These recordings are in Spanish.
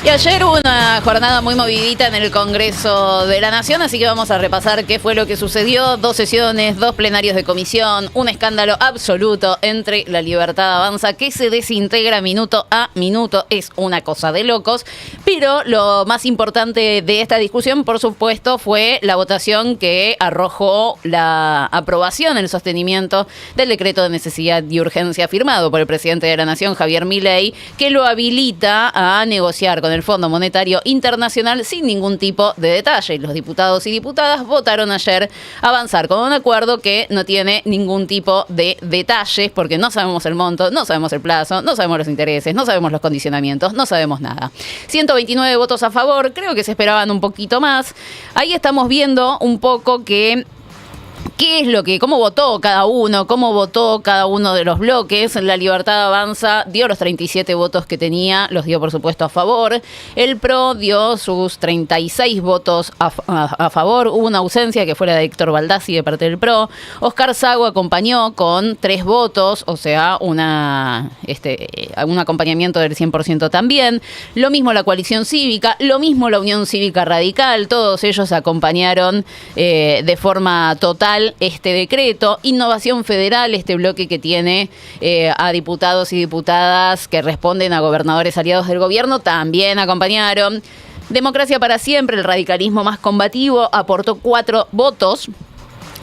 Y ayer hubo una jornada muy movidita en el Congreso de la Nación, así que vamos a repasar qué fue lo que sucedió. 2 sesiones, 2 plenarios de comisión, un escándalo absoluto entre La Libertad Avanza, que se desintegra minuto a minuto. Es una cosa de locos. Pero lo más importante de esta discusión, por supuesto, fue la votación que arrojó la aprobación, el sostenimiento del decreto de necesidad y urgencia firmado por el presidente de la Nación, Javier Milei, que lo habilita a negociar con el Fondo Monetario Internacional sin ningún tipo de detalle. Los diputados y diputadas votaron ayer avanzar con un acuerdo que no tiene ningún tipo de detalles, porque no sabemos el monto, no sabemos el plazo, no sabemos los intereses, no sabemos los condicionamientos, no sabemos nada. 129 votos a favor, creo que se esperaban un poquito más. Ahí estamos viendo un poco ¿qué es lo que, cómo votó cada uno de los bloques? La Libertad Avanza dio los 37 votos que tenía, los dio por supuesto a favor. El PRO dio sus 36 votos a favor. Hubo una ausencia que fue la de Héctor Baldassi de parte del PRO. Oscar Sago acompañó con 3 votos, o sea, un acompañamiento del 100% también. Lo mismo la Coalición Cívica, lo mismo la Unión Cívica Radical. Todos ellos acompañaron de forma total este decreto. Innovación Federal, este bloque que tiene a diputados y diputadas que responden a gobernadores aliados del gobierno, también acompañaron. Democracia para Siempre, el radicalismo más combativo, aportó 4 votos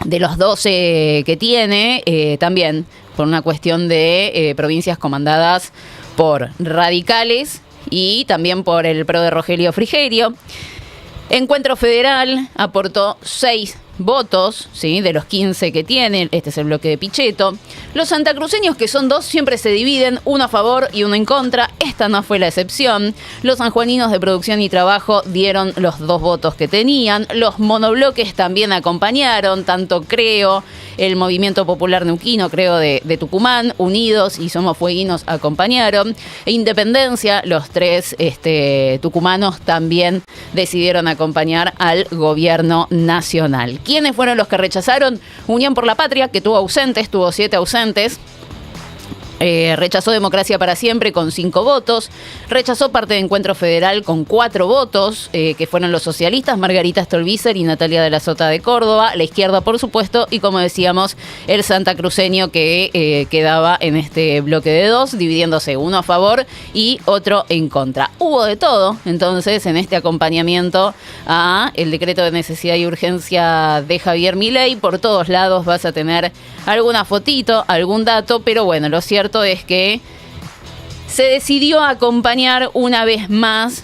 de los 12 que tiene, también por una cuestión de provincias comandadas por radicales y también por el PRO de Rogelio Frigerio. Encuentro Federal aportó 6 votos, ¿sí?, de los 15 que tienen. Este es el bloque de Pichetto. Los santacruceños, que son 2, siempre se dividen, uno a favor y uno en contra. Esta no fue la excepción. Los sanjuaninos de Producción y Trabajo dieron los 2 votos que tenían. Los monobloques también acompañaron, tanto Creo, el Movimiento Popular Neuquino, Creo de Tucumán, Unidos y Somos Fueguinos acompañaron. E Independencia, los 3 tucumanos también decidieron acompañar al gobierno nacional. ¿Quiénes fueron los que rechazaron? Unión por la Patria, que tuvo 7 ausentes. Rechazó Democracia para Siempre con 5 votos. Rechazó parte de Encuentro Federal con 4 votos, que fueron los socialistas, Margarita Stolbizer y Natalia de la Sota de Córdoba. La izquierda, por supuesto, y como decíamos, el santacruceño que quedaba en este bloque de 2, dividiéndose uno a favor y otro en contra. Hubo de todo, entonces, en este acompañamiento a el decreto de necesidad y urgencia de Javier Milei. Por todos lados vas a tener alguna fotito, algún dato, pero bueno, lo cierto es que se decidió acompañar una vez más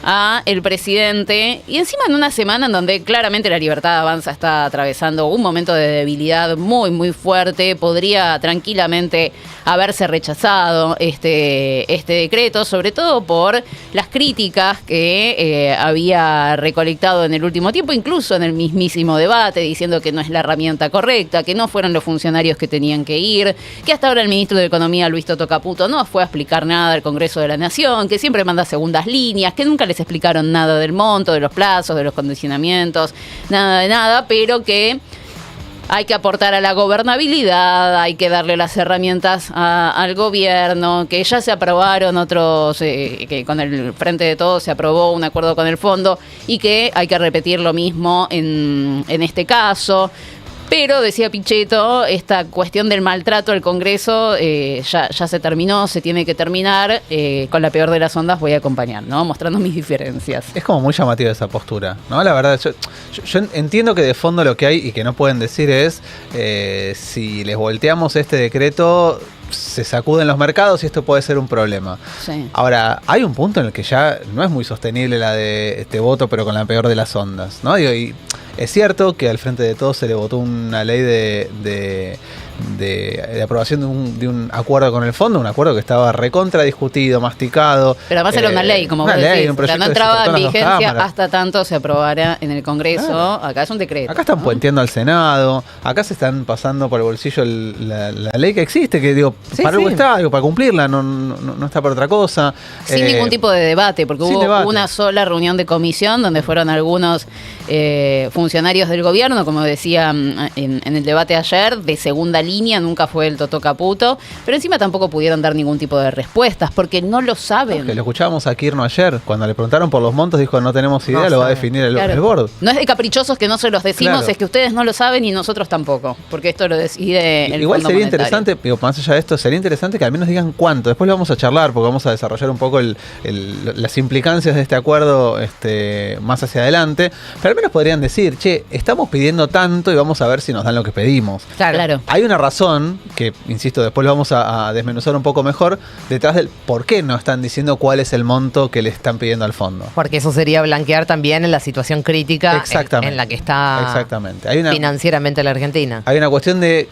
a el presidente, y encima en una semana en donde claramente La Libertad Avanza está atravesando un momento de debilidad muy muy fuerte. Podría tranquilamente haberse rechazado este decreto, sobre todo por las críticas que había recolectado en el último tiempo, incluso en el mismísimo debate, diciendo que no es la herramienta correcta, que no fueron los funcionarios que tenían que ir, que hasta ahora el ministro de Economía, Luis Toto Caputo, no fue a explicar nada al Congreso de la Nación, que siempre manda segundas líneas, que nunca les explicaron nada del monto, de los plazos, de los condicionamientos, nada de nada, pero que hay que aportar a la gobernabilidad, hay que darle las herramientas al gobierno, que ya se aprobaron otros, que con el Frente de Todos se aprobó un acuerdo con el fondo y que hay que repetir lo mismo en este caso. Pero, decía Pichetto, esta cuestión del maltrato al Congreso ya se terminó, se tiene que terminar. Con la peor de las ondas voy a acompañar, ¿no? Mostrando mis diferencias. Es como muy llamativa esa postura, ¿no? La verdad, yo entiendo que de fondo lo que hay y que no pueden decir es si les volteamos este decreto, se sacuden los mercados y esto puede ser un problema. Sí. Ahora, hay un punto en el que ya no es muy sostenible la de este voto, pero con la peor de las ondas, ¿no? Y es cierto que al Frente de Todos se le votó una ley de aprobación de un acuerdo con el fondo, un acuerdo que estaba recontra discutido, masticado. Pero además era una ley, como vos decís, no entraba en vigencia hasta tanto se aprobara en el Congreso. Claro. Acá es un decreto. Acá están puenteando al Senado, acá se están pasando por el bolsillo la ley que existe, que digo, sí, para algo está, para cumplirla, no está para otra cosa. Sin ningún tipo de debate, porque hubo una sola reunión de comisión donde fueron algunos funcionarios del gobierno, como decía en el debate ayer, de segunda línea línea nunca fue el Toto Caputo, pero encima tampoco pudieron dar ningún tipo de respuestas, porque no lo saben. Porque lo escuchábamos a Kirno ayer, cuando le preguntaron por los montos, dijo no tenemos idea, lo va a definir el board. No es de caprichosos que no se los decimos, Claro. es que ustedes no lo saben y nosotros tampoco, porque esto lo decide el Igual Fondo sería Monetario. interesante, digo, más allá de esto, sería interesante que al menos digan cuánto. Después lo vamos a charlar, porque vamos a desarrollar un poco las implicancias de este acuerdo más hacia adelante. Pero al menos podrían decir, che, estamos pidiendo tanto y vamos a ver si nos dan lo que pedimos. Claro. Hay una razón, que insisto, después lo vamos a desmenuzar un poco mejor, detrás del por qué no están diciendo cuál es el monto que le están pidiendo al fondo. Porque eso sería blanquear también en la situación crítica en la que está Exactamente. financieramente la Argentina. Hay una cuestión de,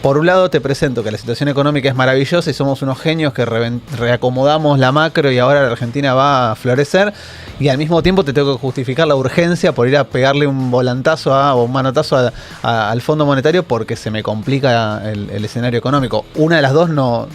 por un lado te presento que la situación económica es maravillosa y somos unos genios que reacomodamos la macro y ahora la Argentina va a florecer, y al mismo tiempo te tengo que justificar la urgencia por ir a pegarle un volantazo o un manotazo al Fondo Monetario porque se me complica el escenario económico. Una de las dos no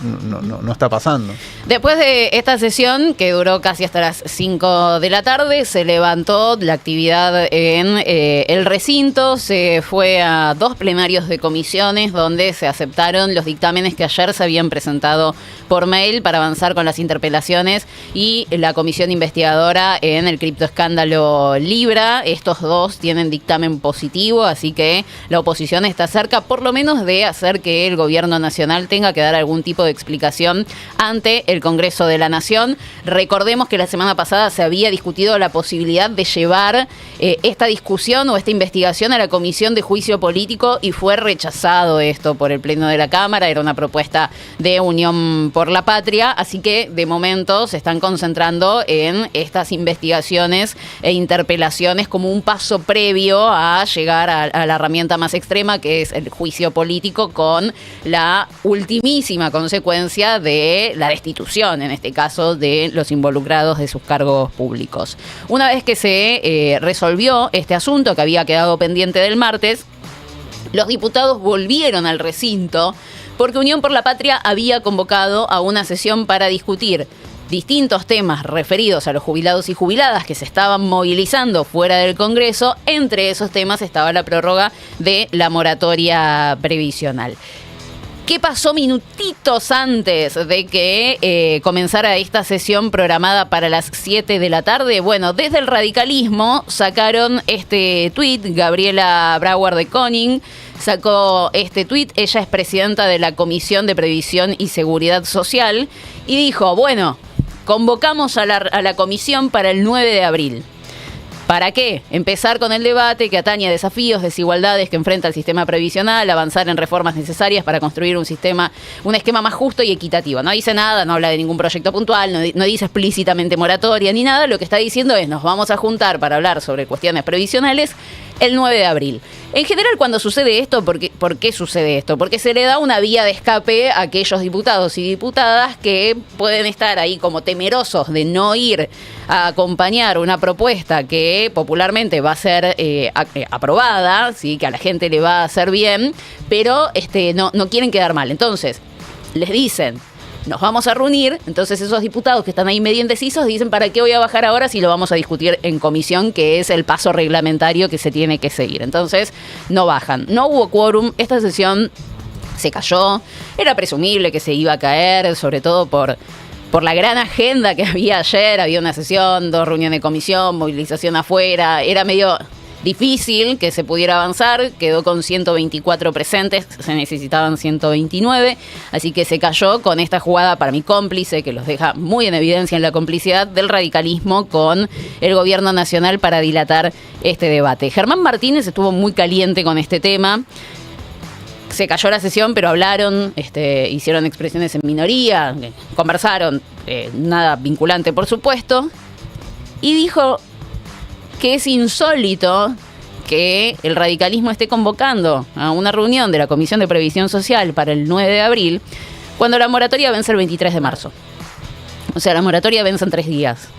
está pasando. Después de esta sesión, que duró casi hasta las 5 de la tarde, se levantó la actividad en el recinto, se fue a 2 plenarios de comisiones donde se aceptaron los dictámenes que ayer se habían presentado por mail para avanzar con las interpelaciones y la comisión investigadora en el criptoescándalo Libra. Estos 2 tienen dictamen positivo, así que la oposición está cerca por lo menos de hacer que el gobierno nacional tenga que dar algún tipo de explicación ante el Congreso de la Nación. Recordemos que la semana pasada se había discutido la posibilidad de llevar esta discusión o esta investigación a la Comisión de Juicio Político y fue rechazado esto por el Pleno de la Cámara. Era una propuesta de Unión por la Patria, así que de momento se están concentrando en estas investigaciones e interpelaciones como un paso previo a llegar a la herramienta más extrema, que es el juicio político, con la ultimísima consecuencia de la destitución, en este caso, de los involucrados de sus cargos públicos. Una vez que se resolvió este asunto que había quedado pendiente del martes, los diputados volvieron al recinto porque Unión por la Patria había convocado a una sesión para discutir distintos temas referidos a los jubilados y jubiladas que se estaban movilizando fuera del Congreso. Entre esos temas estaba la prórroga de la moratoria previsional. ¿Qué pasó minutitos antes de que comenzara esta sesión programada para las 7 de la tarde? Bueno, desde el radicalismo sacaron este tuit. Gabriela Brauer de Koning sacó este tuit. Ella es presidenta de la Comisión de Previsión y Seguridad Social y dijo, bueno, convocamos a la comisión para el 9 de abril. ¿Para qué? Empezar con el debate que atañe a desafíos, desigualdades que enfrenta el sistema previsional, avanzar en reformas necesarias para construir un esquema más justo y equitativo. No dice nada, no habla de ningún proyecto puntual, no dice explícitamente moratoria ni nada. Lo que está diciendo es, nos vamos a juntar para hablar sobre cuestiones previsionales el 9 de abril. En general, cuando sucede esto, ¿por qué sucede esto? Porque se le da una vía de escape a aquellos diputados y diputadas que pueden estar ahí como temerosos de no ir a acompañar una propuesta que popularmente va a ser aprobada, ¿sí? Que a la gente le va a hacer bien, pero no quieren quedar mal. Entonces, les dicen, nos vamos a reunir. Entonces esos diputados que están ahí medio indecisos dicen, ¿para qué voy a bajar ahora si lo vamos a discutir en comisión, que es el paso reglamentario que se tiene que seguir? Entonces no bajan. No hubo quórum. Esta sesión se cayó. Era presumible que se iba a caer, sobre todo por la gran agenda que había ayer. Había una sesión, 2 reuniones de comisión, movilización afuera. Era medio difícil que se pudiera avanzar. Quedó con 124 presentes, se necesitaban 129, así que se cayó con esta jugada, para mí cómplice, que los deja muy en evidencia en la complicidad del radicalismo con el gobierno nacional para dilatar este debate. Germán Martínez estuvo muy caliente con este tema. Se cayó la sesión, pero hablaron, hicieron expresiones en minoría, conversaron, nada vinculante por supuesto, y dijo que es insólito que el radicalismo esté convocando a una reunión de la Comisión de Previsión Social para el 9 de abril, cuando la moratoria vence el 23 de marzo. O sea, la moratoria vence en 3 días.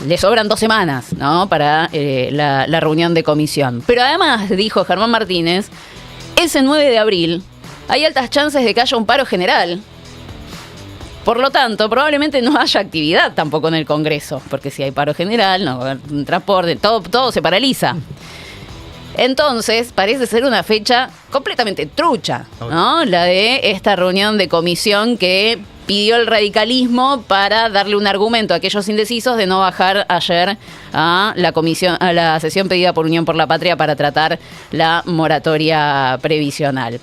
Le sobran 2 semanas, ¿no?, para la reunión de comisión. Pero además, dijo Germán Martínez, ese 9 de abril hay altas chances de que haya un paro general. Por lo tanto, probablemente no haya actividad tampoco en el Congreso, porque si hay paro general, no va a haber transporte, todo se paraliza. Entonces, parece ser una fecha completamente trucha, ¿no? La de esta reunión de comisión que pidió el radicalismo para darle un argumento a aquellos indecisos de no bajar ayer a la sesión pedida por Unión por la Patria para tratar la moratoria previsional.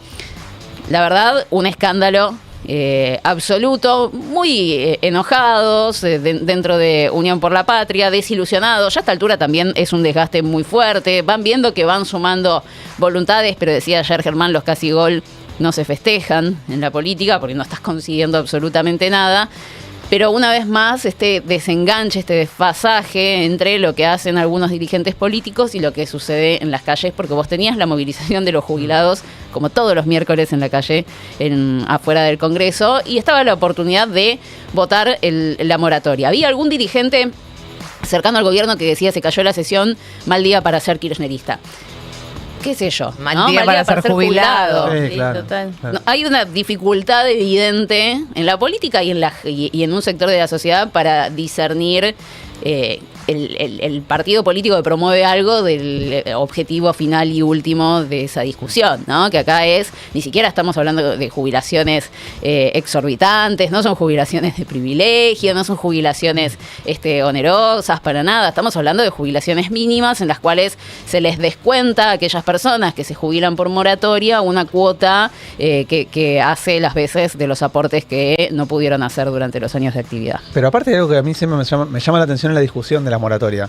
La verdad, un escándalo absoluto, muy enojados dentro de Unión por la Patria, desilusionados. Ya a esta altura también es un desgaste muy fuerte. Van viendo que van sumando voluntades, pero decía ayer Germán, los casi gol no se festejan en la política porque no estás consiguiendo absolutamente nada. Pero una vez más, este desenganche, este desfasaje entre lo que hacen algunos dirigentes políticos y lo que sucede en las calles, porque vos tenías la movilización de los jubilados, como todos los miércoles en la calle, afuera del Congreso, y estaba la oportunidad de votar la moratoria. Había algún dirigente cercano al gobierno que decía se cayó la sesión, mal día para ser kirchnerista. Qué sé yo, mal día para ser jubilado. Sí, claro, total. Claro. No, hay una dificultad evidente en la política y en un sector de la sociedad para discernir el partido político que promueve algo del objetivo final y último de esa discusión, ¿no? Que acá ni siquiera estamos hablando de jubilaciones exorbitantes, no son jubilaciones de privilegio, no son jubilaciones onerosas para nada, estamos hablando de jubilaciones mínimas en las cuales se les descuenta a aquellas personas que se jubilan por moratoria una cuota que hace las veces de los aportes que no pudieron hacer durante los años de actividad. Pero aparte de algo que a mí siempre me llama la atención en la discusión de la moratoria.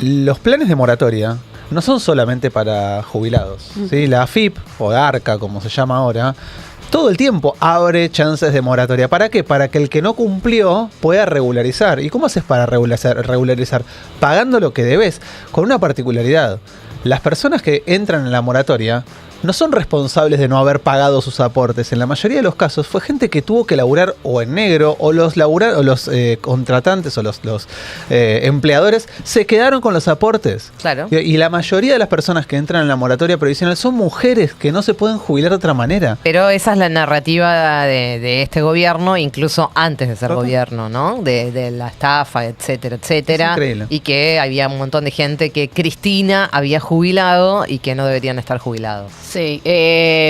Los planes de moratoria no son solamente para jubilados, ¿sí? La AFIP, o ARCA, como se llama ahora, todo el tiempo abre chances de moratoria. ¿Para qué? Para que el que no cumplió pueda regularizar. ¿Y cómo haces para regularizar? Pagando lo que debes, con una particularidad. Las personas que entran en la moratoria no son responsables de no haber pagado sus aportes. En la mayoría de los casos fue gente que tuvo que laburar o en negro, o los contratantes o los empleadores se quedaron con los aportes. Claro. Y la mayoría de las personas que entran en la moratoria previsional son mujeres que no se pueden jubilar de otra manera. Pero esa es la narrativa de este gobierno, incluso antes de ser gobierno, ¿no? De la estafa, etcétera, etcétera. Es increíble. Y que había un montón de gente que Cristina había jubilado y que no deberían estar jubilados. Sí,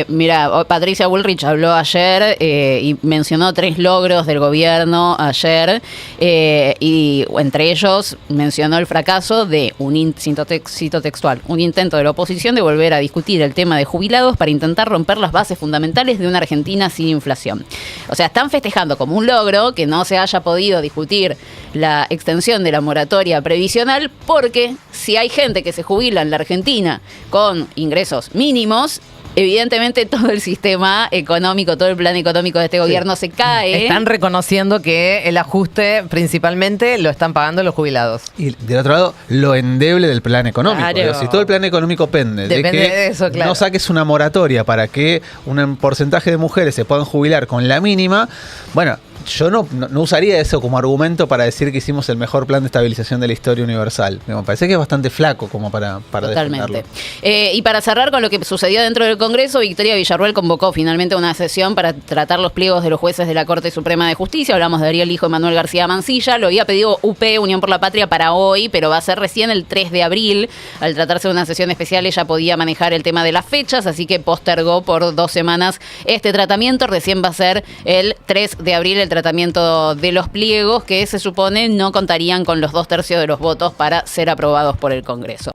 mira, Patricia Bullrich habló ayer y mencionó 3 logros del gobierno ayer y entre ellos mencionó el fracaso de cito textual, un intento de la oposición de volver a discutir el tema de jubilados para intentar romper las bases fundamentales de una Argentina sin inflación. O sea, están festejando como un logro que no se haya podido discutir la extensión de la moratoria previsional porque si hay gente que se jubila en la Argentina con ingresos mínimos, evidentemente todo el sistema económico, todo el plan económico de este gobierno se cae. Están reconociendo que el ajuste principalmente lo están pagando los jubilados. Y del otro lado, lo endeble del plan económico. Claro. Si todo el plan económico depende de que eso, claro, no saques una moratoria para que un porcentaje de mujeres se puedan jubilar con la mínima, bueno, yo no usaría eso como argumento para decir que hicimos el mejor plan de estabilización de la historia universal. Me parece que es bastante flaco como para Totalmente. Y para cerrar con lo que sucedió dentro del Congreso, Victoria Villarruel convocó finalmente una sesión para tratar los pliegos de los jueces de la Corte Suprema de Justicia. Hablamos de Ariel Hijo y Manuel García Mansilla. Lo había pedido UP, Unión por la Patria, para hoy, pero va a ser recién el 3 de abril. Al tratarse de una sesión especial, ella podía manejar el tema de las fechas, así que postergó por 2 semanas este tratamiento. Recién va a ser el 3 de abril el tratamiento de los pliegos que se supone no contarían con los 2/3 de los votos para ser aprobados por el Congreso.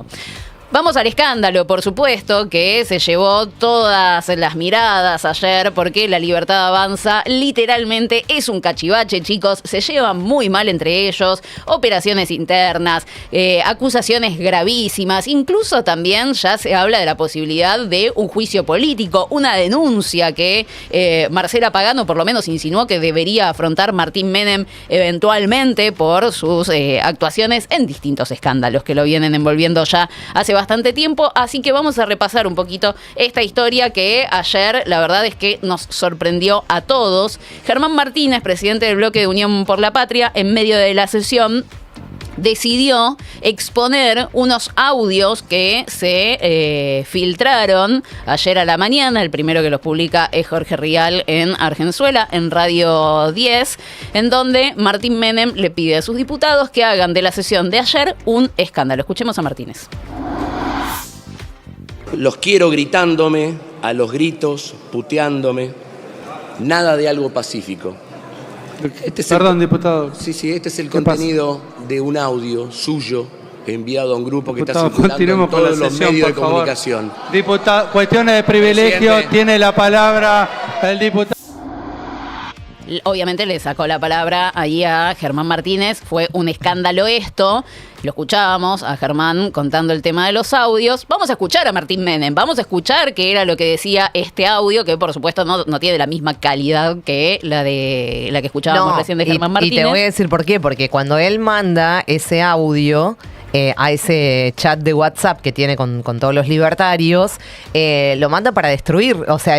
Vamos al escándalo, por supuesto, que se llevó todas las miradas ayer porque La Libertad Avanza literalmente es un cachivache, chicos. Se llevan muy mal entre ellos, operaciones internas, acusaciones gravísimas. Incluso también ya se habla de la posibilidad de un juicio político, una denuncia que Marcela Pagano por lo menos insinuó que debería afrontar Martín Menem eventualmente por sus actuaciones en distintos escándalos que lo vienen envolviendo ya hace bastante tiempo, así que vamos a repasar un poquito esta historia que ayer la verdad es que nos sorprendió a todos. Germán Martínez, presidente del bloque de Unión por la Patria, en medio de la sesión decidió exponer unos audios que se filtraron ayer a la mañana. El primero que los publica es Jorge Rial en Argenzuela, en Radio 10, en donde Martín Menem le pide a sus diputados que hagan de la sesión de ayer un escándalo. Escuchemos a Martínez. Los quiero gritándome, a los gritos, puteándome. Nada de algo pacífico. Perdón, diputado. Sí, este es el contenido de un audio suyo enviado a un grupo que está circulando en todos los medios de comunicación. Diputado, cuestiones de privilegio, Presidente. tiene la palabra el diputado. Obviamente le sacó la palabra ahí a Germán Martínez. Fue un escándalo esto. Lo escuchábamos a Germán contando el tema de los audios. Vamos a escuchar a Martín Menem. Vamos a escuchar qué era lo que decía este audio, que por supuesto no tiene la misma calidad que la que escuchábamos recién de Germán Martínez. Y te voy a decir por qué. Porque cuando él manda ese audio a ese chat de WhatsApp que tiene con todos los libertarios, lo manda para destruir. O sea,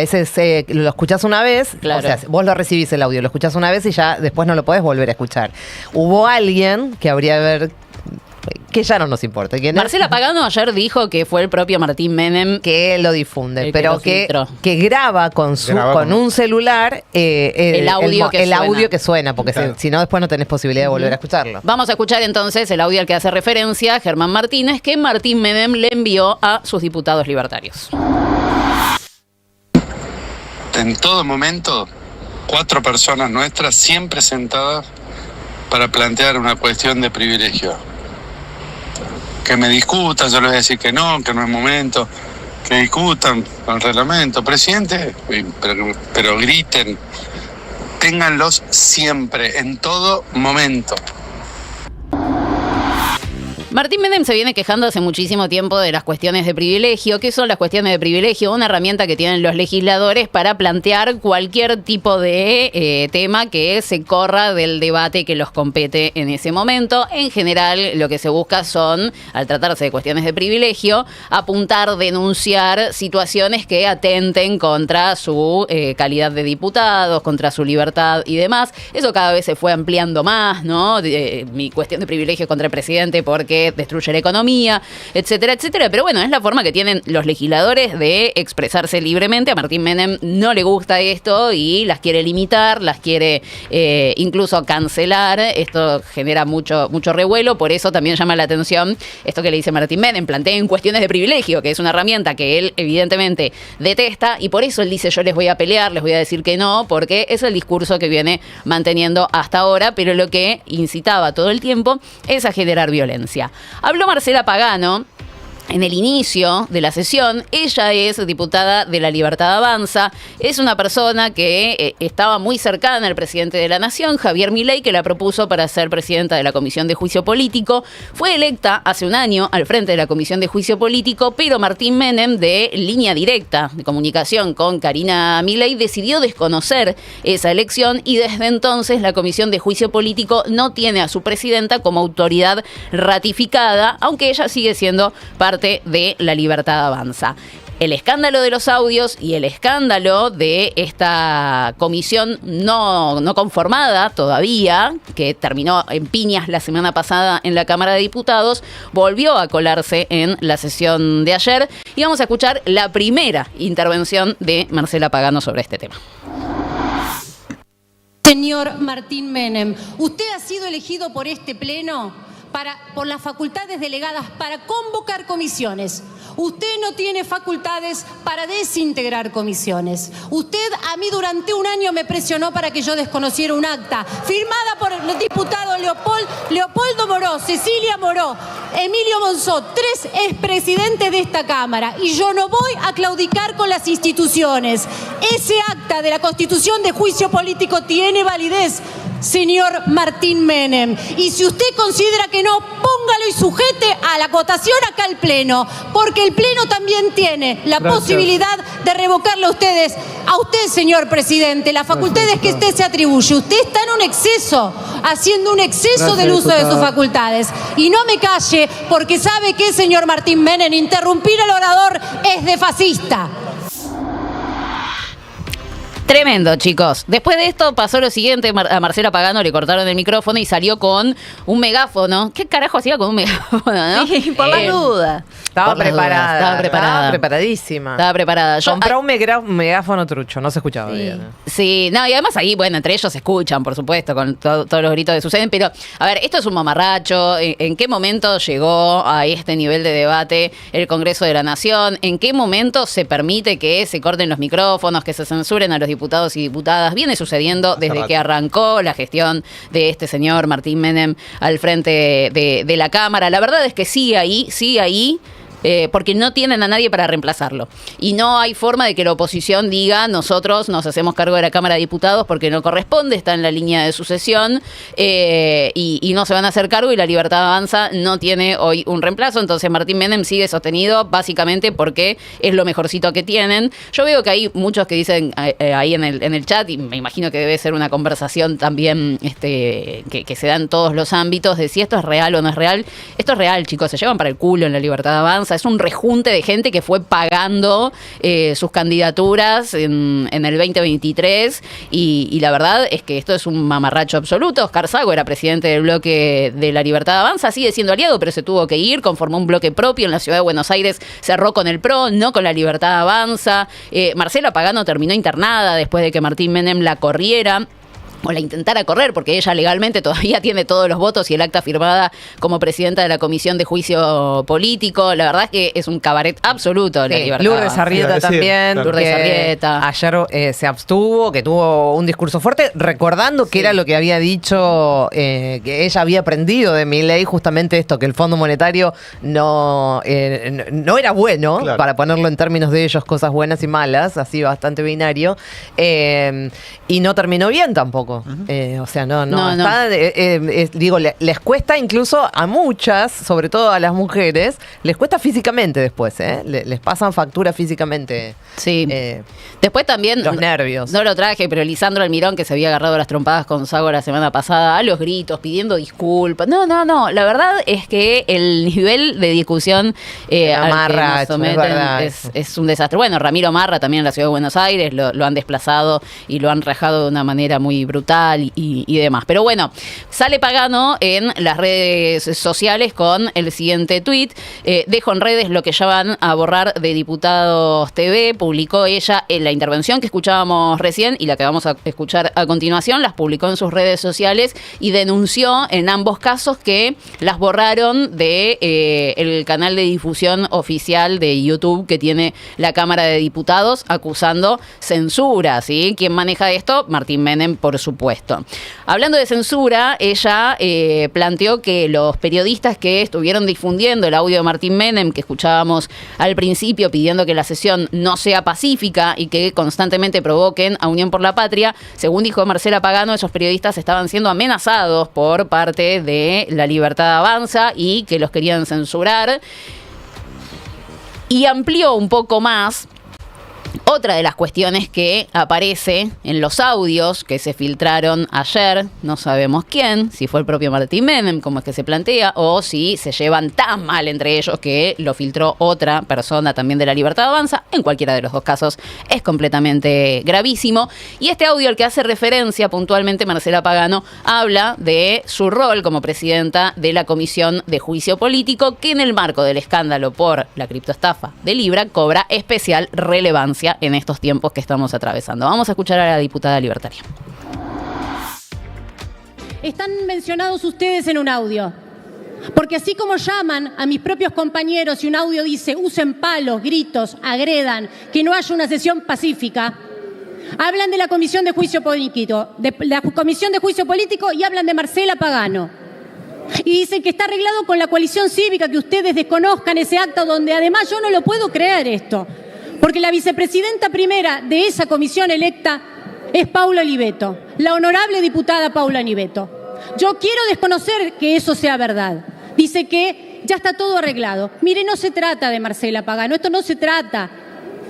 lo escuchás una vez, claro. O sea, vos lo recibís el audio, lo escuchás una vez y ya después no lo podés volver a escuchar. Hubo alguien que habría que ya no nos importa. Marcela Pagano ayer dijo que fue el propio Martín Menem que lo difunde, pero que graba con un celular el audio que suena, porque claro, si no después no tenés posibilidad de volver a escucharlo. Vamos a escuchar entonces el audio al que hace referencia Germán Martínez, que Martín Menem le envió a sus diputados libertarios. En todo momento, 4 personas nuestras siempre sentadas para plantear una cuestión de privilegio. Que me discutan, yo les voy a decir que no es momento, que discutan con el reglamento. Presidente, pero griten, ténganlos siempre, en todo momento. Martín Menem se viene quejando hace muchísimo tiempo de las cuestiones de privilegio. ¿Qué son las cuestiones de privilegio? Una herramienta que tienen los legisladores para plantear cualquier tipo de tema que se corra del debate que los compete en ese momento. En general, lo que se busca son, al tratarse de cuestiones de privilegio, apuntar, denunciar situaciones que atenten contra su calidad de diputados, contra su libertad y demás. Eso cada vez se fue ampliando más, ¿no? Mi cuestión de privilegio contra el presidente porque destruye la economía, etcétera, etcétera. Pero bueno, es la forma que tienen los legisladores de expresarse libremente. A Martín Menem no le gusta esto y las quiere limitar, las quiere incluso cancelar. Esto genera mucho revuelo, por eso también llama la atención esto que le dice Martín Menem. Planteen cuestiones de privilegio, que es una herramienta que él evidentemente detesta, y por eso él dice: yo les voy a pelear, les voy a decir que no, porque es el discurso que viene manteniendo hasta ahora, pero lo que incitaba todo el tiempo es a generar violencia. Habló Marcela Pagano en el inicio de la sesión. Ella es diputada de La Libertad Avanza, es una persona que estaba muy cercana al presidente de la Nación, Javier Milei, que la propuso para ser presidenta de la Comisión de Juicio Político. Fue electa hace un año al frente de la Comisión de Juicio Político, pero Martín Menem, de línea directa de comunicación con Karina Milei, decidió desconocer esa elección, y desde entonces la Comisión de Juicio Político no tiene a su presidenta como autoridad ratificada, aunque ella sigue siendo parte de La Libertad Avanza. El escándalo de los audios y el escándalo de esta comisión no conformada todavía, que terminó en piñas la semana pasada en la Cámara de Diputados, volvió a colarse en la sesión de ayer, y vamos a escuchar la primera intervención de Marcela Pagano sobre este tema. Señor Martín Menem, usted ha sido elegido por este pleno por las facultades delegadas para convocar comisiones. Usted no tiene facultades para desintegrar comisiones. Usted a mí durante un año me presionó para que yo desconociera un acta firmada por el diputado Leopoldo Moró, Cecilia Moró, Emilio Monzó, 3 expresidentes de esta Cámara, y yo no voy a claudicar con las instituciones. Ese acta de la Constitución de Juicio Político tiene validez, señor Martín Menem, y si usted considera que no, póngalo y sujete a la votación acá al Pleno, porque el Pleno también tiene la posibilidad de revocarle a usted, señor presidente, las facultades que usted se atribuye. Usted está en un exceso, haciendo un exceso del uso de sus facultades. Y no me calle, porque sabe que, señor Martín Menem, interrumpir al orador es de fascista. Tremendo, chicos. Después de esto pasó lo siguiente, a Marcela Pagano le cortaron el micrófono y salió con un megáfono. ¿Qué carajo hacía con un megáfono, no? Sí, por la duda. Estaba preparada. Estaba preparadísima. Estaba preparada. Compró un megáfono trucho, no se escuchaba bien. Sí, no, y además ahí, bueno, entre ellos se escuchan, por supuesto, con todos los gritos que suceden, pero, a ver, esto es un mamarracho. ¿En qué momento llegó a este nivel de debate el Congreso de la Nación? ¿En qué momento se permite que se corten los micrófonos, que se censuren a los diputados y diputadas? Viene sucediendo desde que arrancó la gestión de este señor Martín Menem al frente de la Cámara. La verdad es que sigue ahí. Porque no tienen a nadie para reemplazarlo. Y no hay forma de que la oposición diga, nosotros nos hacemos cargo de la Cámara de Diputados porque no corresponde, está en la línea de sucesión, y no se van a hacer cargo, y la Libertad Avanza no tiene hoy un reemplazo. Entonces Martín Menem sigue sostenido básicamente porque es lo mejorcito que tienen. Yo veo que hay muchos que dicen ahí en el chat, y me imagino que debe ser una conversación también que se da en todos los ámbitos, de si esto es real o no es real. Esto es real, chicos, se llevan para el culo en la Libertad Avanza. Es un rejunte de gente que fue pagando sus candidaturas en el 2023, y la verdad es que esto es un mamarracho absoluto. Oscar Sago era presidente del bloque de la Libertad Avanza, sigue siendo aliado, pero se tuvo que ir, conformó un bloque propio en la ciudad de Buenos Aires, cerró con el PRO, no con la Libertad Avanza. Marcela Pagano terminó internada después de que Martín Menem la corriera, o la intentara correr, porque ella legalmente todavía tiene todos los votos y el acta firmada como presidenta de la Comisión de Juicio Político. La verdad es que es un cabaret absoluto. La Libertad. Lourdes Arrieta también. Claro. Lourdes Arrieta. Ayer se abstuvo, que tuvo un discurso fuerte, recordando que era lo que había dicho, que ella había aprendido de Milei, justamente esto, que el Fondo Monetario no era bueno, claro, para ponerlo en términos de ellos, cosas buenas y malas, así bastante binario, y no terminó bien tampoco. O sea, no. Está, digo, les cuesta incluso a muchas, sobre todo a las mujeres, les cuesta físicamente después, les pasan factura físicamente. Sí. Después también los nervios. No lo traje, pero Lisandro Almirón, que se había agarrado las trompadas con Sago la semana pasada, a los gritos, pidiendo disculpas. No. La verdad es que el nivel de discusión Marra, al que nos someten es un desastre. Bueno, Ramiro Marra también en la ciudad de Buenos Aires lo han desplazado y lo han rajado de una manera muy brutal y demás. Pero bueno, sale Pagano en las redes sociales con el siguiente tuit. Dejo en redes lo que ya van a borrar de Diputados TV. Publicó ella en la intervención que escuchábamos recién y la que vamos a escuchar a continuación. Las publicó en sus redes sociales y denunció en ambos casos que las borraron de el canal de difusión oficial de YouTube que tiene la Cámara de Diputados, acusando censura, ¿sí? ¿Quién maneja esto? Martín Menem, por supuesto. Hablando de censura, ella planteó que los periodistas que estuvieron difundiendo el audio de Martín Menem, que escuchábamos al principio pidiendo que la sesión no sea pacífica y que constantemente provoquen a Unión por la Patria, según dijo Marcela Pagano, esos periodistas estaban siendo amenazados por parte de la Libertad Avanza y que los querían censurar. Y amplió un poco más otra de las cuestiones que aparece en los audios que se filtraron ayer. No sabemos quién, si fue el propio Martín Menem, como es que se plantea, o si se llevan tan mal entre ellos que lo filtró otra persona también de la Libertad Avanza. En cualquiera de los dos casos es completamente gravísimo. Y este audio al que hace referencia puntualmente Marcela Pagano habla de su rol como presidenta de la Comisión de Juicio Político, que en el marco del escándalo por la criptoestafa de Libra cobra especial relevancia en estos tiempos que estamos atravesando. Vamos a escuchar a la diputada libertaria. Están mencionados ustedes en un audio, porque así como llaman a mis propios compañeros y un audio dice usen palos, gritos, agredan, que no haya una sesión pacífica, hablan de la Comisión de Juicio Político, y hablan de Marcela Pagano. Y dicen que está arreglado con la coalición cívica, que ustedes desconozcan ese acto donde además yo no lo puedo creer esto. Porque la vicepresidenta primera de esa comisión electa es Paula Oliveto, la honorable diputada Paula Oliveto. Yo quiero desconocer que eso sea verdad. Dice que ya está todo arreglado. Mire, no se trata de Marcela Pagano, esto no se trata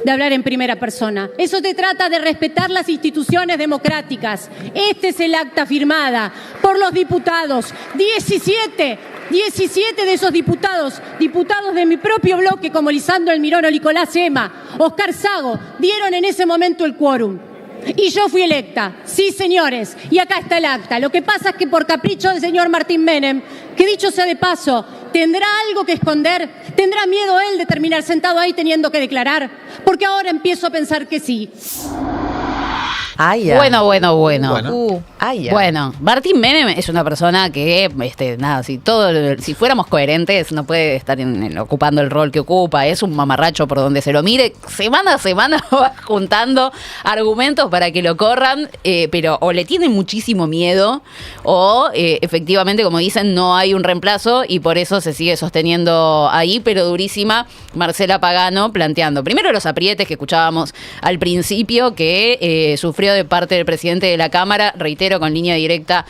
de hablar en primera persona. Eso se trata de respetar las instituciones democráticas. Este es el acta firmada por los diputados, 17 de esos diputados de mi propio bloque, como Lisandro Almirón o Nicolás Ema, Oscar Sago, dieron en ese momento el quórum. y yo fui electa. Sí, señores, y acá está el acta. Lo que pasa es que por capricho del señor Martín Menem, que dicho sea de paso, ¿tendrá algo que esconder? ¿Tendrá miedo él de terminar sentado ahí teniendo que declarar? Porque ahora empiezo a pensar que sí. Bueno. Bueno, Martín Menem es una persona que, si fuéramos coherentes, no puede estar ocupando el rol que ocupa. Es un mamarracho por donde se lo mire. Semana a semana va juntando argumentos para que lo corran, pero o le tienen muchísimo miedo o efectivamente, como dicen, no hay un reemplazo y por eso se sigue sosteniendo ahí, pero durísima Marcela Pagano planteando primero los aprietes que escuchábamos al principio que sufrió de parte del presidente de la Cámara, reitero, con línea directa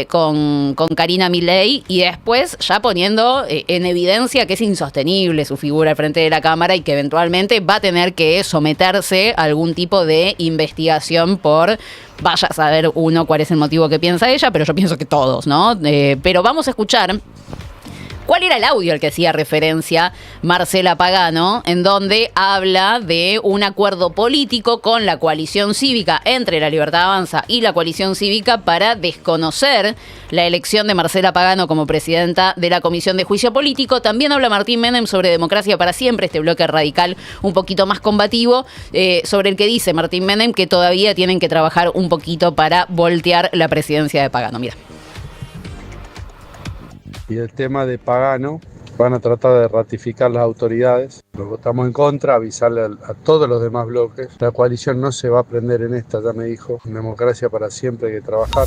con Karina Milei, y después ya poniendo en evidencia que es insostenible su figura al frente de la Cámara y que eventualmente va a tener que someterse a algún tipo de investigación por... Vaya a saber uno cuál es el motivo que piensa ella, pero yo pienso que todos, ¿no? Pero vamos a escuchar cuál era el audio al que hacía referencia Marcela Pagano, en donde habla de un acuerdo político con la coalición cívica entre La Libertad Avanza y la coalición cívica para desconocer la elección de Marcela Pagano como presidenta de la Comisión de Juicio Político. También habla Martín Menem sobre Democracia para Siempre, este bloque radical un poquito más combativo, sobre el que dice Martín Menem que todavía tienen que trabajar un poquito para voltear la presidencia de Pagano. Mira. Y el tema de Pagano, van a tratar de ratificar las autoridades. Lo votamos en contra, avisarle a todos los demás bloques. La coalición no se va a prender en esta, ya me dijo. En Democracia para Siempre hay que trabajar.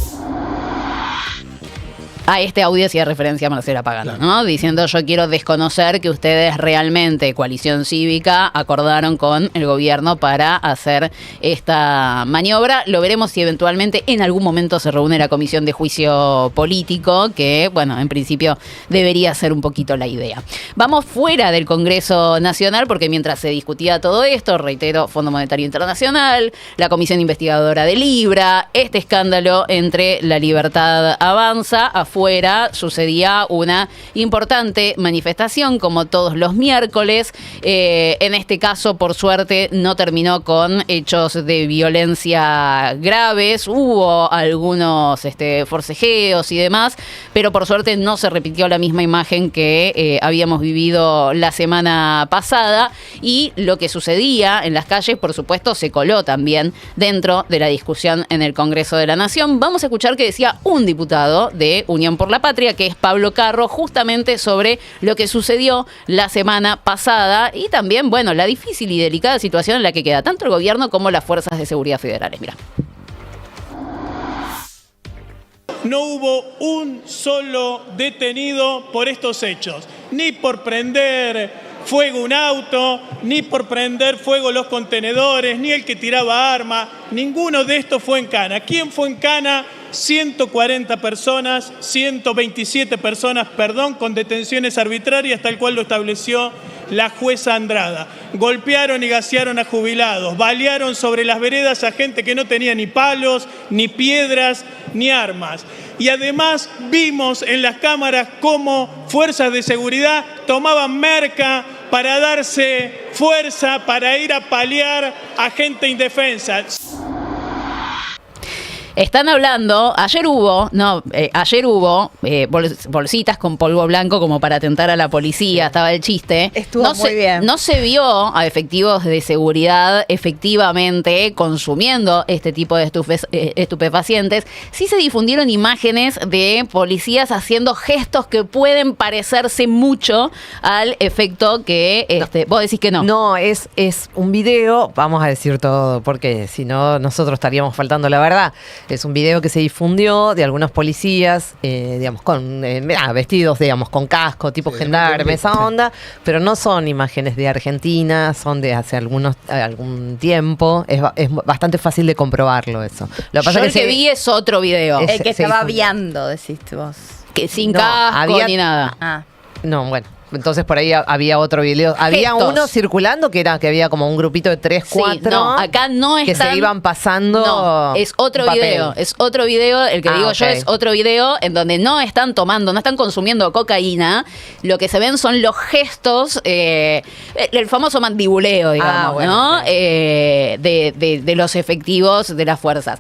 A este audio hacía referencia a Marcela Pagano, ¿no? Diciendo, yo quiero desconocer que ustedes realmente, coalición cívica, acordaron con el gobierno para hacer esta maniobra. Lo veremos si eventualmente en algún momento se reúne la Comisión de Juicio Político, que, bueno, en principio debería ser un poquito la idea. Vamos fuera del Congreso Nacional, porque mientras se discutía todo esto, reitero, Fondo Monetario Internacional, la Comisión Investigadora de Libra, este escándalo entre La Libertad Avanza, afuera sucedía una importante manifestación, como todos los miércoles. En este caso, por suerte, no terminó con hechos de violencia graves. Hubo algunos forcejeos y demás, pero por suerte no se repitió la misma imagen que habíamos vivido la semana pasada. Y lo que sucedía en las calles, por supuesto, se coló también dentro de la discusión en el Congreso de la Nación. Vamos a escuchar qué decía un diputado de Unión por la Patria, que es Pablo Carro, justamente sobre lo que sucedió la semana pasada y también, bueno, la difícil y delicada situación en la que queda tanto el gobierno como las fuerzas de seguridad federales. Mira. No hubo un solo detenido por estos hechos, ni por prender fuego un auto, ni por prender fuego los contenedores, ni el que tiraba arma. Ninguno de estos fue en Cana. ¿Quién fue en Cana? 140 personas, 127 personas, con detenciones arbitrarias, tal cual lo estableció la jueza Andrada. Golpearon y gasearon a jubilados, balearon sobre las veredas a gente que no tenía ni palos, ni piedras, ni armas. Y además vimos en las cámaras cómo fuerzas de seguridad tomaban merca para darse fuerza, para ir a paliar a gente indefensa. Están hablando, ayer hubo bolsitas con polvo blanco como para atentar a la policía, estaba el chiste. Estuvo muy bien. No se vio a efectivos de seguridad efectivamente consumiendo este tipo de estupefacientes. Sí se difundieron imágenes de policías haciendo gestos que pueden parecerse mucho al efecto que vos decís que no. No, es un video, vamos a decir todo, porque si no nosotros estaríamos faltando la verdad. Es un video que se difundió de algunos policías, con vestidos, con casco, tipo gendarme, esa onda, pero no son imágenes de Argentina, son de hace algún tiempo. Es bastante fácil de comprobarlo eso. Lo que pasa es que vi es otro video. El que estaba viando, decís vos. Que sin casco ni nada. No, bueno. Entonces por ahí había otro video. Había Gestos. uno circulando que había como un grupito de 3, 4. No, acá no que están, se iban pasando. No, es otro papel. video. Es otro video, el que digo yo es otro video en donde no están tomando, no están consumiendo cocaína. Lo que se ven son los gestos, el famoso mandibuleo, digamos, ¿no? De los efectivos de las fuerzas.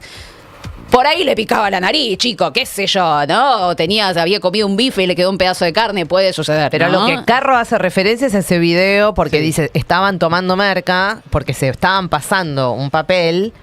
Por ahí le picaba la nariz, chico, qué sé yo, ¿no? O había comido un bife y le quedó un pedazo de carne, puede suceder. Pero ¿no? lo que Carro hace referencia es a ese video porque dice, estaban tomando merca, porque se estaban pasando un papel.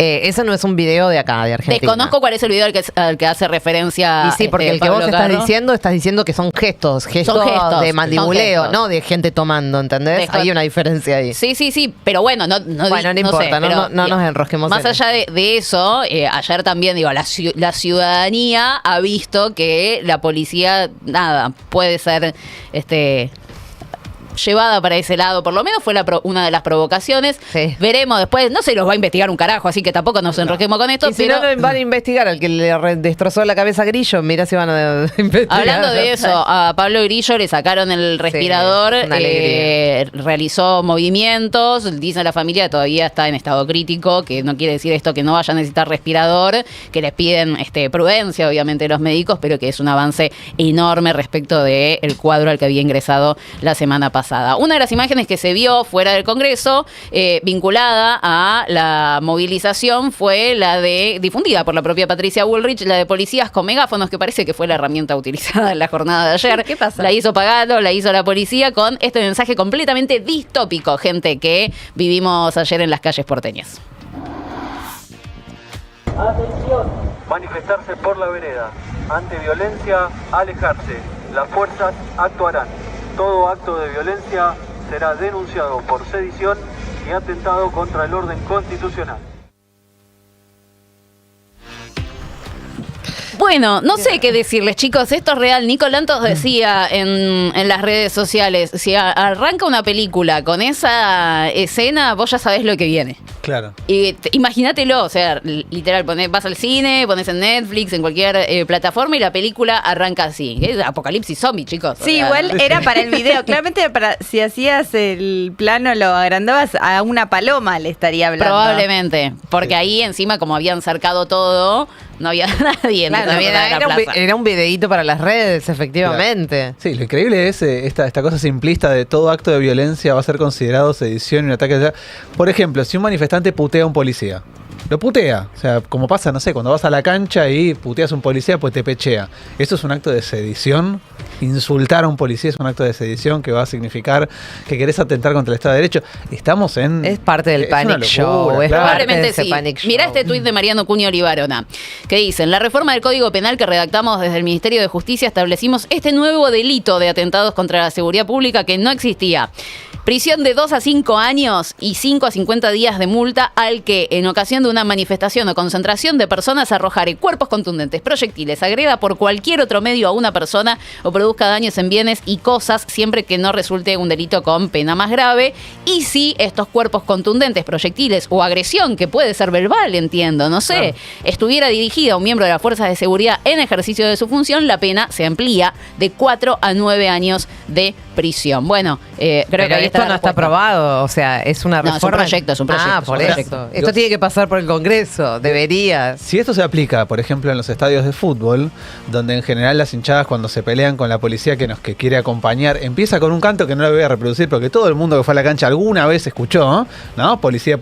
Eso no es un video de acá, de Argentina. Desconozco cuál es el video al que hace referencia. Y sí, porque el que vos estás diciendo que son gestos de mandibuleo, gestos. no de gente tomando, ¿entendés? Hay una diferencia ahí. Sí, pero bueno, no importa, sé, no nos enrosquemos. Más allá de eso, ayer también, digo, la ciudadanía ha visto que la policía, puede ser llevada para ese lado, por lo menos fue una de las provocaciones. Sí. Veremos después, no se los va a investigar un carajo, así que tampoco nos enrosquemos con esto. Y si no van a investigar al que le destrozó la cabeza a Grillo, mira si van a investigar. Hablando de eso, a Pablo Grillo le sacaron el respirador, realizó movimientos, dice la familia que todavía está en estado crítico, que no quiere decir esto que no vaya a necesitar respirador, que les piden prudencia, obviamente, los médicos, pero que es un avance enorme respecto del cuadro al que había ingresado la semana pasada. Una de las imágenes que se vio fuera del Congreso, vinculada a la movilización, fue la difundida por la propia Patricia Bullrich, la de policías con megáfonos, que parece que fue la herramienta utilizada en la jornada de ayer. ¿Qué pasa? La hizo Pagano, la hizo la policía con este mensaje completamente distópico, gente, que vivimos ayer en las calles porteñas. Atención. Manifestarse por la vereda. Ante violencia, alejarse. Las fuerzas actuarán. Todo acto de violencia será denunciado por sedición y atentado contra el orden constitucional. Bueno, no sé qué decirles, chicos. Esto es real. Nico Lantos decía en las redes sociales, si arranca una película con esa escena, vos ya sabés lo que viene. Claro. Y imagínatelo, o sea, literal, vas al cine, pones en Netflix, en cualquier plataforma, y la película arranca así. Es apocalipsis zombie, chicos. Sí, igual era para el video. Claramente, si hacías el plano, lo agrandabas, a una paloma le estaría hablando. Probablemente, porque ahí encima, como habían cercado todo, no había nadie. Claro, era un videíto para las redes, efectivamente. Claro. Sí, lo increíble es esta cosa simplista de todo acto de violencia va a ser considerado sedición y un ataque. Por ejemplo, si un manifestante putea a un policía, lo putea. O sea, como pasa, no sé, cuando vas a la cancha y puteas a un policía, pues te pechea. ¿Esto es un acto de sedición? Insultar a un policía es un acto de sedición que va a significar que querés atentar contra el Estado de Derecho. Estamos en... Es parte del panic show. Probablemente sí. Mirá este tuit de Mariano Cuño Libarona, que dice: en la reforma del Código Penal que redactamos desde el Ministerio de Justicia establecimos este nuevo delito de atentados contra la seguridad pública que no existía. Prisión de 2 a 5 años y 5 a 50 días de multa al que, en ocasión de una manifestación o concentración de personas, arrojare cuerpos contundentes, proyectiles, agreda por cualquier otro medio a una persona o produzca daños en bienes y cosas, siempre que no resulte un delito con pena más grave. Y si estos cuerpos contundentes, proyectiles o agresión, que puede ser verbal, entiendo, no sé, estuviera dirigida a un miembro de las fuerzas de seguridad en ejercicio de su función, la pena se amplía de 4 a 9 años de prisión. Bueno, creo que ahí esto no está aprobado, o sea, es una reforma. No, es un proyecto. Ah, por eso. Esto tiene que pasar por el Congreso, debería. Si esto se aplica, por ejemplo, en los estadios de fútbol, donde en general las hinchadas, cuando se pelean con la policía que quiere acompañar, empieza con un canto que no lo voy a reproducir porque todo el mundo que fue a la cancha alguna vez escuchó, ¿no? Policía,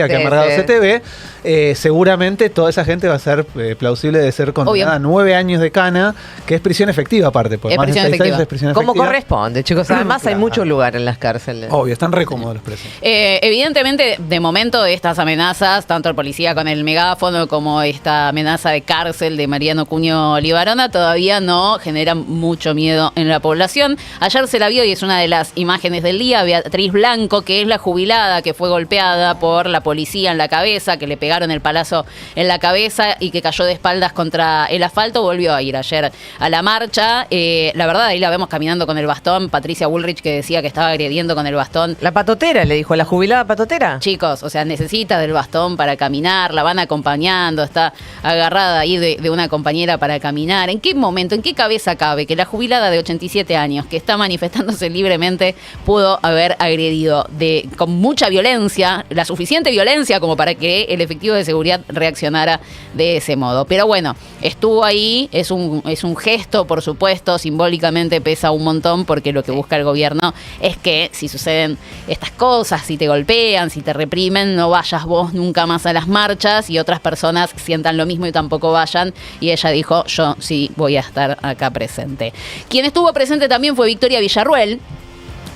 que ha amargado CTV. Seguramente toda esa gente va a ser plausible de ser condenada a 9 años de cana, que es prisión efectiva aparte. Por es más prisión de 6 efectiva. años es prisión Como efectiva. corresponde, chicos. Además hay mucho lugar en las cárceles. Obvio, están re cómodos los presos. Evidentemente, de momento, estas amenazas, tanto el policía con el megáfono como esta amenaza de cárcel de Mariano Cuño Libarona, todavía no generan mucho miedo en la población. Ayer se la vio y es una de las imágenes del día, Beatriz Blanco, que es la jubilada que fue golpeada por la policía en la cabeza, que le pegaron el palazo en la cabeza y que cayó de espaldas contra el asfalto. Volvió a ir ayer a la marcha. La verdad, ahí la vemos caminando con el bastón. Patricia Patricia Bullrich, que decía que estaba agrediendo con el bastón. La patotera, le dijo, la jubilada patotera. Chicos, o sea, necesita del bastón para caminar, la van acompañando, está agarrada ahí de una compañera para caminar. ¿En qué momento, en qué cabeza cabe que la jubilada de 87 años, que está manifestándose libremente, pudo haber agredido con mucha violencia, la suficiente violencia como para que el efectivo de seguridad reaccionara de ese modo? Pero bueno, estuvo ahí, es un gesto, por supuesto, simbólicamente pesa un montón, porque lo que busca el gobierno es que si suceden estas cosas, si te golpean, si te reprimen, no vayas vos nunca más a las marchas y otras personas sientan lo mismo y tampoco vayan. Y ella dijo, yo sí voy a estar acá presente. Quien estuvo presente también fue Victoria Villarruel,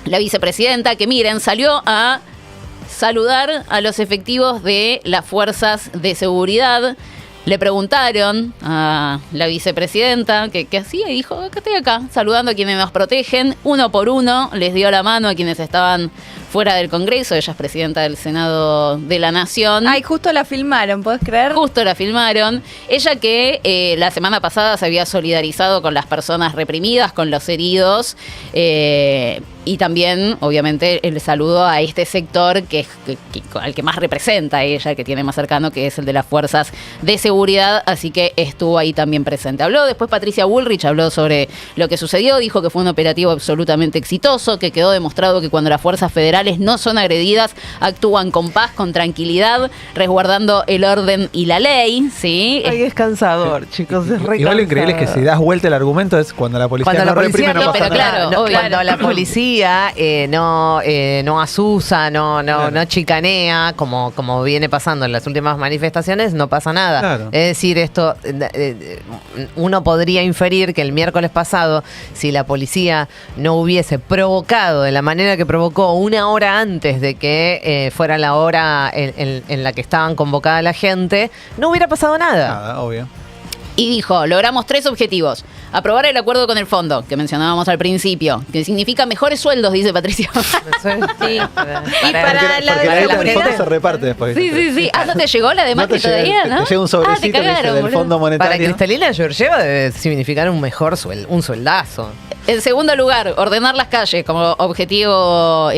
la vicepresidenta, que miren, salió a saludar a los efectivos de las fuerzas de seguridad. Le preguntaron a la vicepresidenta qué hacía y dijo, que estoy acá, saludando a quienes nos protegen, uno por uno, les dio la mano a quienes estaban fuera del Congreso. Ella es presidenta del Senado de la Nación. Ay, justo la filmaron, ¿podés creer? Justo la filmaron. Ella que la semana pasada se había solidarizado con las personas reprimidas, con los heridos, y también, obviamente, el saludo a este sector al que más representa ella, que tiene más cercano, que es el de las fuerzas de seguridad, así que estuvo ahí también presente. Habló después Patricia Bullrich, habló sobre lo que sucedió, dijo que fue un operativo absolutamente exitoso, que quedó demostrado que cuando las fuerzas federales no son agredidas, actúan con paz, con tranquilidad, resguardando el orden y la ley, ¿sí? Ay, es cansador, chicos, es re Igual lo increíble es que si das vuelta el argumento es cuando la policía no reprime, no pasa nada. Cuando la policía no asusa, no chicanea, como viene pasando en las últimas manifestaciones, no pasa nada. Claro. Es decir, esto uno podría inferir que el miércoles pasado, si la policía no hubiese provocado de la manera que provocó una hora antes de que fuera la hora en la que estaban convocada la gente, no hubiera pasado nada. Nada, obvio. Y dijo, logramos 3 objetivos. Aprobar el acuerdo con el fondo, que mencionábamos al principio, que significa mejores sueldos, dice Patricia. Sí. Y para la porque de el fondo seguridad. se reparte después. Sí. Ah, ¿no te llegó la de Macri todavía, no? Te llega un sobrecito que dice del Fondo Monetario. Para Cristalina Georgieva debe significar un mejor un sueldazo. En segundo lugar, ordenar las calles como objetivo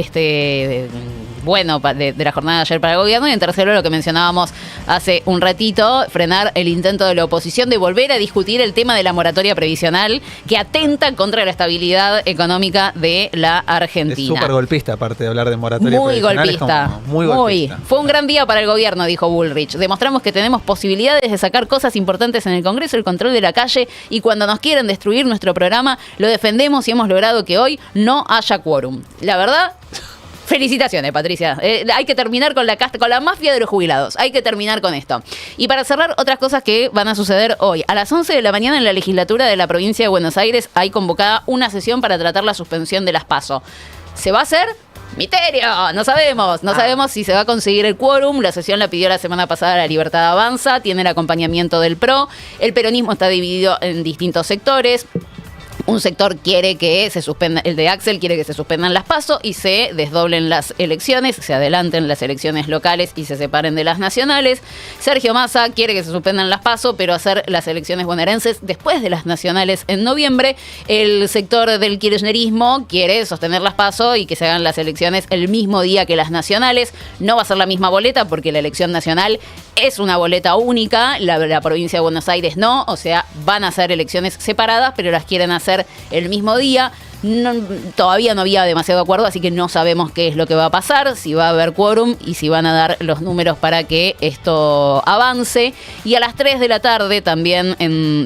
bueno de la jornada de ayer para el gobierno. Y en tercero, lo que mencionábamos hace un ratito, frenar el intento de la oposición de volver a discutir el tema de la moratoria previsional, que atenta contra la estabilidad económica de la Argentina. Es súper golpista, aparte de hablar de moratoria Muy previsional. golpista. Muy golpista. Fue un gran día para el gobierno, dijo Bullrich. Demostramos que tenemos posibilidades de sacar cosas importantes en el Congreso, el control de la calle, y cuando nos quieren destruir nuestro programa, lo defendemos y hemos logrado que hoy no haya quórum. La verdad, felicitaciones, Patricia. Hay que terminar con la mafia de los jubilados. Hay que terminar con esto. Y para cerrar, otras cosas que van a suceder hoy. A las 11 de la mañana en la legislatura de la provincia de Buenos Aires hay convocada una sesión para tratar la suspensión de las PASO. ¿Se va a hacer? ¡Misterio! No sabemos si se va a conseguir el quórum. La sesión la pidió la semana pasada la Libertad Avanza, tiene el acompañamiento del PRO. El peronismo está dividido en distintos sectores. Un sector quiere que se suspenda, el de Axel quiere que se suspendan las PASO y se desdoblen las elecciones, se adelanten las elecciones locales y se separen de las nacionales. Sergio Massa quiere que se suspendan las PASO, pero hacer las elecciones bonaerenses después de las nacionales en noviembre. El sector del kirchnerismo quiere sostener las PASO y que se hagan las elecciones el mismo día que las nacionales. No va a ser la misma boleta porque la elección nacional es una boleta única, la provincia de Buenos Aires no, o sea, van a ser elecciones separadas, pero las quieren hacer el mismo día. Todavía no había demasiado acuerdo, así que no sabemos qué es lo que va a pasar, si va a haber quórum y si van a dar los números para que esto avance. Y a las 3 de la tarde también,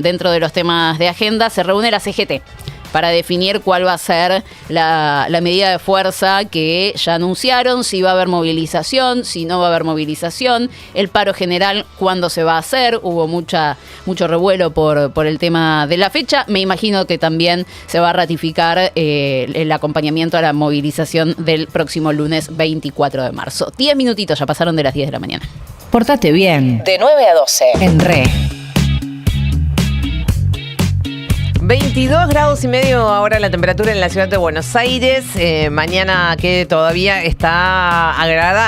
dentro de los temas de agenda, se reúne la CGT para definir cuál va a ser la medida de fuerza que ya anunciaron, si va a haber movilización, si no va a haber movilización, el paro general, cuándo se va a hacer. Hubo mucho revuelo por el tema de la fecha. Me imagino que también se va a ratificar el acompañamiento a la movilización del próximo lunes 24 de marzo. 10 minutitos, ya pasaron de las 10 de la mañana. Pórtate bien. De 9 a 12. En Re. 22 grados y medio ahora la temperatura en la ciudad de Buenos Aires. Mañana que todavía está agradable.